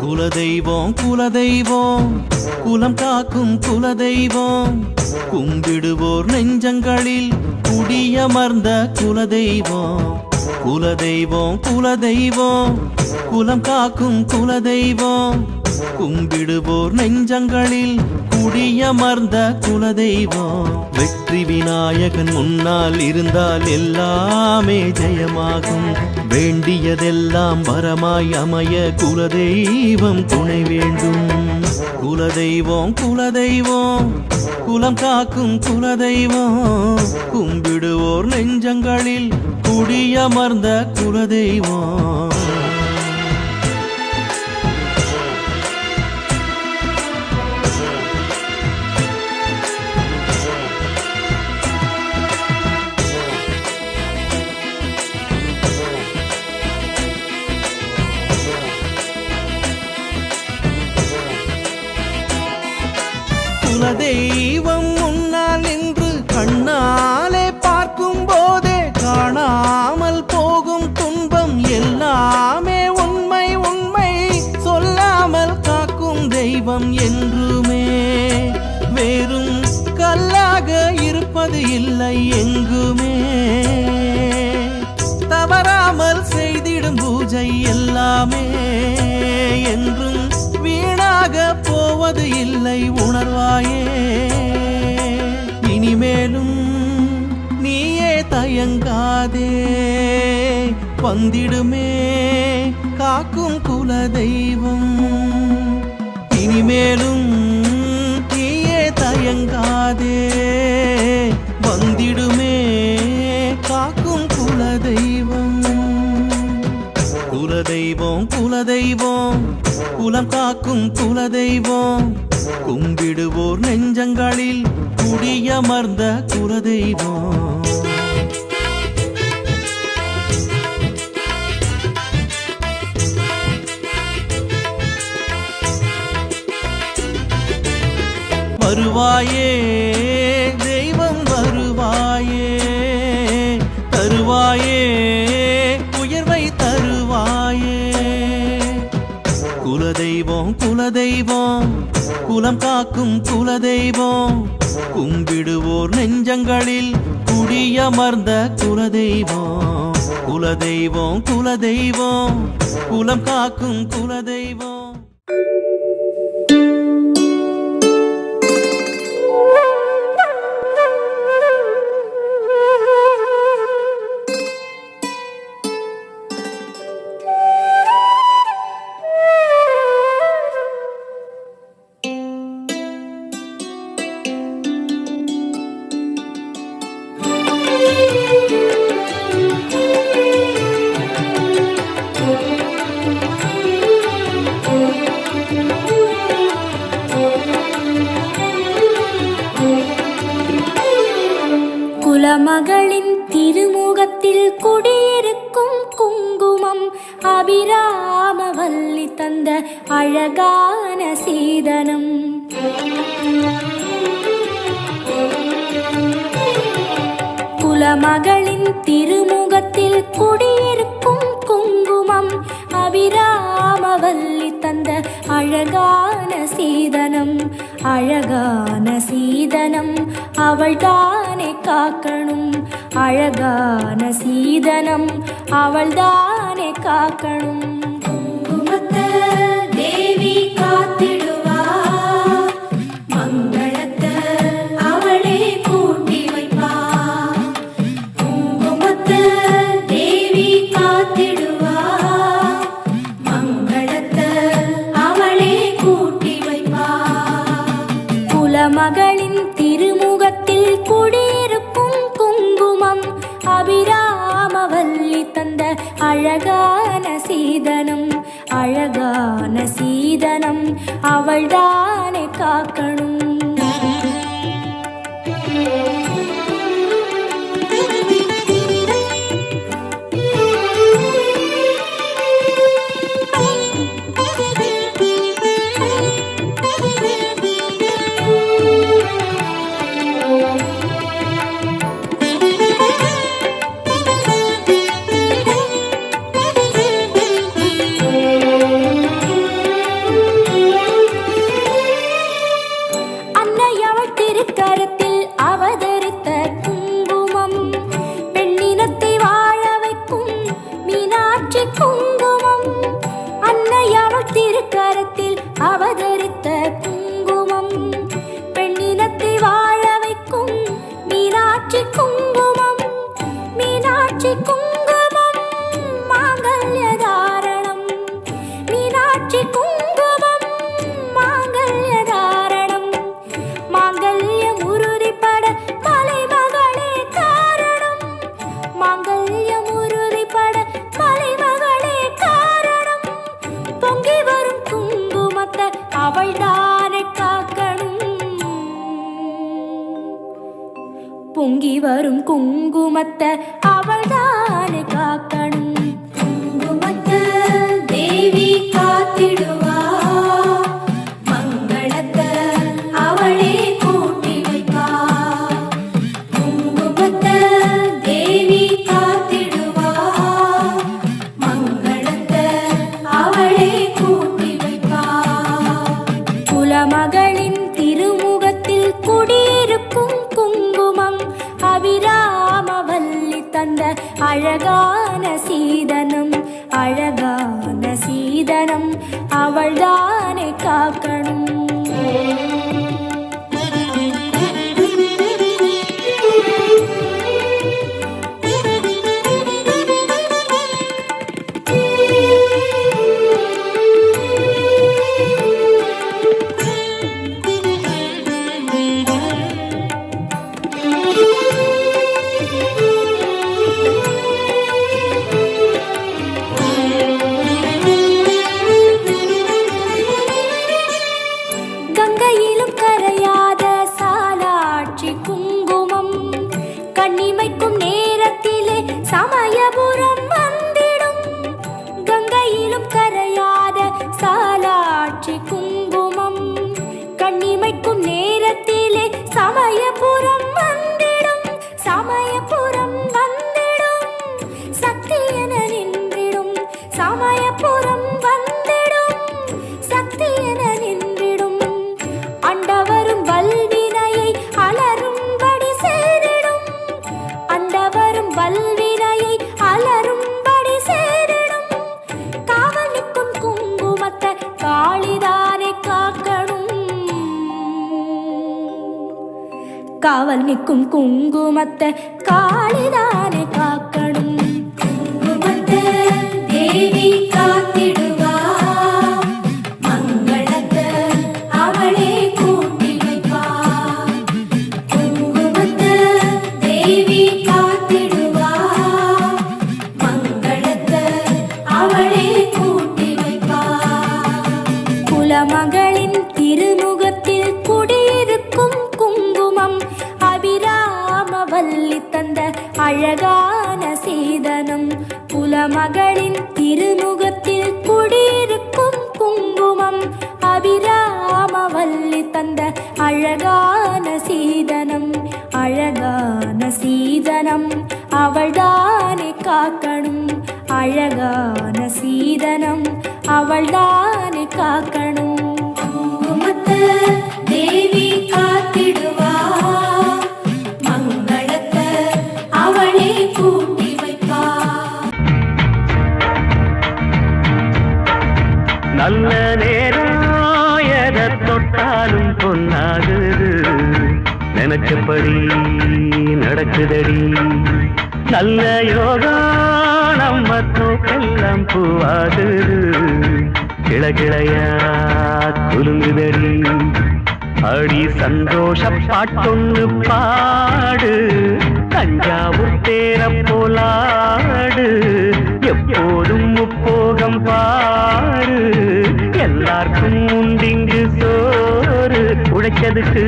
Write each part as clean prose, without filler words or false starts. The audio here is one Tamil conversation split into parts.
குலதெய்வம் குலதெய்வம் குலம் காக்கும் குலதெய்வம் கும்பிடுவோர் நெஞ்சங்களில் குடியமர்ந்த குலதெய்வம். குலதெய்வம் குலதெய்வம் குலம் காக்கும் குலதெய்வம் கும்பிடுவோர் நெஞ்சங்களில் குடியமர்ந்த குலதெய்வம். வெற்றி விநாயகன் முன்னால் இருந்தால் எல்லாமே ஜெயமாகும். வேண்டியதெல்லாம் வரமாய் அமைய குலதெய்வம் துணை வேண்டும். குலதெய்வம் குலதெய்வம் குலம் காக்கும் குலதெய்வம் கும்பிடுவோர் நெஞ்சங்களில் குடியமர்ந்த குலதெய்வம். குலதெய்வம் முன்னால் நின்று கண்ணாலே பார்க்கும் போதே காணாமல் போகும் துன்பம் எல்லாமே உண்மை உண்மை சொல்லாமல் காக்கும் தெய்வம் என்றுமே. வேறும் கல்லாக இருப்பது இல்லை எங்குமே. தவறாமல் செய்திடும் பூஜை எல்லாமே என்றும் வீணாக போவது இல்லை உணர்வாயே. இனிமேலும் நீயே தயங்காதே வந்திடுமே காக்கும் குலதெய்வம். இனிமேலும் நீயே தயங்காதே வந்திடுமே காக்கும் குலதெய்வம். குலதெய்வம் குலதெய்வம் குலம் காக்கும் குலதெய்வம் கும்பிடுவோர் நெஞ்சங்களில் குடியமர்ந்த குலதெய்வம். வருவாயே தெய்வம் வருவாயே தருவாயே உயர்வை தருவாயே. குலதெய்வம் குலதெய்வம் குலம் காக்கும் குலதெய்வம் கும்பிடுவோர் நெஞ்சங்களில் குடியமர்ந்த குலதெய்வம். குலதெய்வம் குலதெய்வம் குலம் காக்கும் குலதெய்வம். குலமகளின் திருமுகத்தில் குடியிருக்கும் குங்குமம் அபிராமவல்லி தந்த அழகான சீதனம். குலமகளின் திருமுகத்தில் குடியிருக்கும் குங்குமம் அபிராமவல்லி தந்த அழகான சீதனம். அழகான சீதனம் அவள்தானே காக்கணும். அழகான சீதனம் அவள்தானே காக்கணும். குங்குமத்தை தேவி காத்திடுவா மங்களத்தை அவளே கூட்டி வைப்பா. குங்குமத்தை தேவி காத்திடுவா மங்களத்தை அவளே கூட்டி வைப்பா. குலமகளின் திருமுகத்தில் குடியிருக்கும் குங்குமம் அபிராமவல்லி தந்த அழகான சீதனம். அழகான சீதனம் அவள்தானே காக்கணும். திருக்கரத்தில் அவதரித்த குங்குமம், பெண்ணினத்தை வாழ வைக்கும் மீனாட்சி குங்குமம். மீனாட்சி குங்குமம் மாங்கல்ய தாரணம், மீனாட்சி குங்குமம் மாங்கல்ய தாரணம். மாங்கல்யம் உறுதிப்பட மலைமகளே காரணம், மாங்கல்யம் உறுதிப்பட மலைமகளே காரணம். பொங்கி வரும் குங்குமத்தை அவள் தானே காக்கணும், பொங்கி வரும் குங்குமத்தை அவள் தானே காக்கணும். குங்குமத்தை தேவி காத்திடுவா, மங்களத்தை அவளே கூட்டி வைப்பா. குங்குமத்தை தேவி காத்திடுவா, மங்களத்தை அவளே கூட்டி வைப்பா. குலமகளின் திருமுகத்தில் குடியிருக்கும் குங்குமம், அபிராமவல்லி தந்த அழகான சீதனம். அழகான சீதனம் அவள்தானே காக்கணும். கங்கையிலும் கரையாத சாலாட்சி குங்குமம், கண்ணிமைக்கும் நேரத்திலே சமயபுரம் வந்திடும். கங்கையிலும் கரையாத சாலாட்சி குங்குமம், கண்ணிமைக்கும் நேரத்திலே சமயபுரம் வந்திடும். சமயபுரம் வந்திடும், சக்தி என நின்றிடும். சமயபுரம் வந்திடும், சக்தி என நின்றிடும். அண்டவரும் வல்வினையை அலரும்படி சேரிடும், அண்டவரும் வல்வினையை அலரும்படி சேரிடும். காவல் நிற்கும் குங்குமத்தை காளிதானே காக்கணும், காவல் நிற்கும் குங்குமத்தை காளிதானே காக்கணும். குங்குமத்தை தேவி காத்திடுவா, மங்களத்தை அவளே கூட்டி வைப்பா. குங்குமத்தை தேவி காத்திடுவா, மங்களத்தை அவளே கூட்டி வைப்பா. குலமகளின் திருமுகத்தில் குடியிருக்கும் குங்குமம், அபிராமவல்லி தந்த அழகான சீதனம். குலமகளின் திருமுகத்தில் குடியிருக்கும் குங்குமம், அபிராமவல்லி தந்த அழகான சீதனம். அழகான சீதனம் அவள்தானே காக்கணும், அழகான சீதனம் அவள்தானே காக்கணும். குங்குமத்தை தேவி காத்திடுவா, மங்களத்தை அவளே கூட்டி வைப்பா. நல்ல நேரம் எதை தொட்டாலும் பொன்னாகுது, நினைச்சபடி நடக்குதடி. நல்ல யோகம் நம்ம தூக்கெல்லாம் பூவாகுது, கிளகிளையா குலுங்குதடி. அடி சந்தோஷ பாட்டொன்னு பாடு, தஞ்சாவூர் தேர போலாடு. எப்போதும் முப்போகம் பாரு, எல்லாருக்கும் உண்டிங்கு சோறு. உழைச்சதுக்கு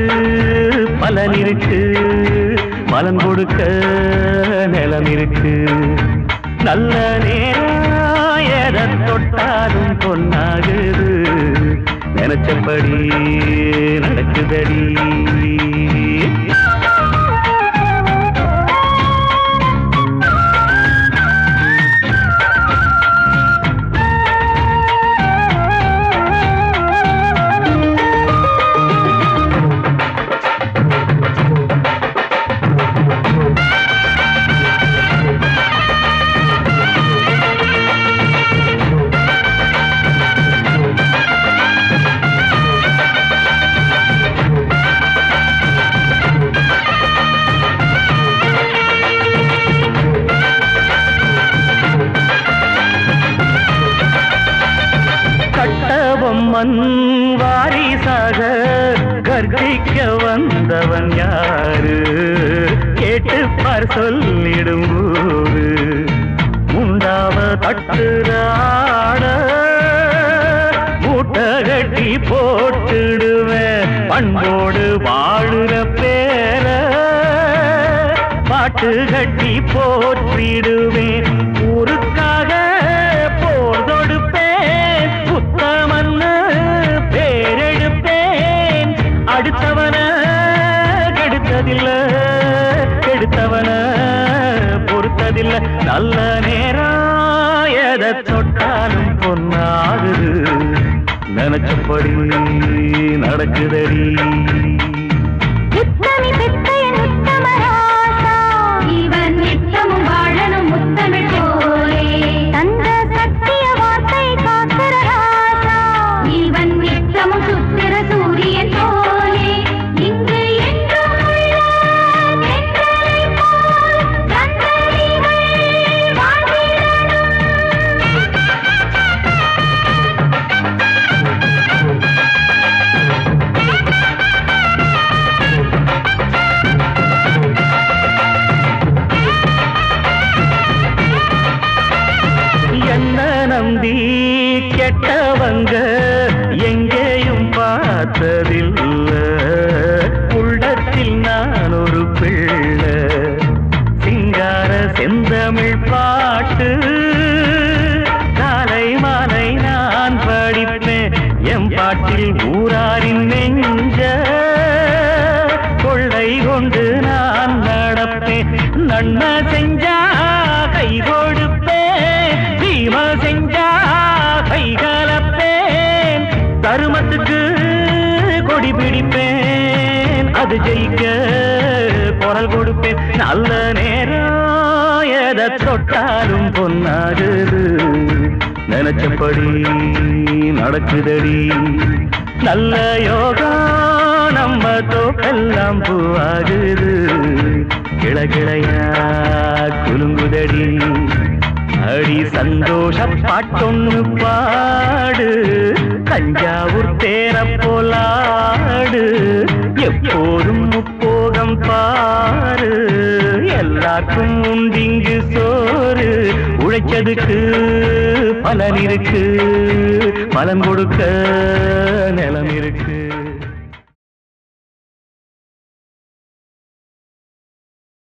பலன் இருக்கு, பலன் கொடுக்க நிலம் இருக்கு. நல்ல நேரம் எதை தொட்டாலும் பொன்னாகுது, நினைச்சபடி நடக்குதடி. பொம்மன் வாரிசாக கர்ஜிக்க வந்தவன் யாரு கேட்டுப்பார் சொல்லிடும் ஊரு முண்டாவ தட்டுறாட மூட்டை கட்டி போட்டுடுவேன் பண்போடு வாழுற பேர பாட்டு கட்டி போற்றிடுவேன் ஊருக்காக போர் தொடுப்பேன் புத்தமன்னு பேரெடுப்பேன் அடுத்தவன கெடுத்தவன பொறுத்ததில்லை நல்ல நேரம் எதை தொட்டாலும் பொன்னாகுது நினைச்சபடி நடக்குதடி உத்தமி பெத்தையன் உத்தமராசா இவன் நித்தமும் வாழணும் முத்தமிழ் போலே தந்த சத்திய வார்த்தை காக்கிற ராசா இவன் நித்தமும் சுத்திர சூரியன் போலே இங்கு என்றும் உள்ள தென்றலை போல் சந்ததிகள் வாழ்ந்திடணும். என்ன நம்பி கெட்டவங்க எங்கேயும் பார்த்ததில்ல உள்ளத்தில் நான் ஒரு பிள்ளை சிங்கார செந்தமிழ் பாட்டு காலை மாலை நான் படிப்பேன் எம் பாட்டில் ஊராரின் நெஞ்ச கொள்ளை கொண்டு நான் நடப்பேன் நன்மை செஞ்சா கை கொடுப்பேன் தீமை செஞ்சா கை கலப்பேன் தருமத்துக்கு கொடி பிடிப்பேன் அது ஜெயிக்க குரல் கொடுப்பேன் நல்ல நேரம் எதை தொட்டாலும் பொன்னாகுது நினைச்சபடி நடக்குதடி நல்ல யோகம் நம்ம தோப்பெல்லாம் பூவாகுது கிளையா குலுங்குதடி அடி சந்தோஷ பாட்டொன்னு பாடு தஞ்சாவூர் தேர போலாடு எப்போதும் முப்போகம் பாரு எல்லாருக்கும் உண்டிங்கு சோறு உழைச்சதுக்கு பலன் இருக்கு பலன் கொடுக்க நிலம்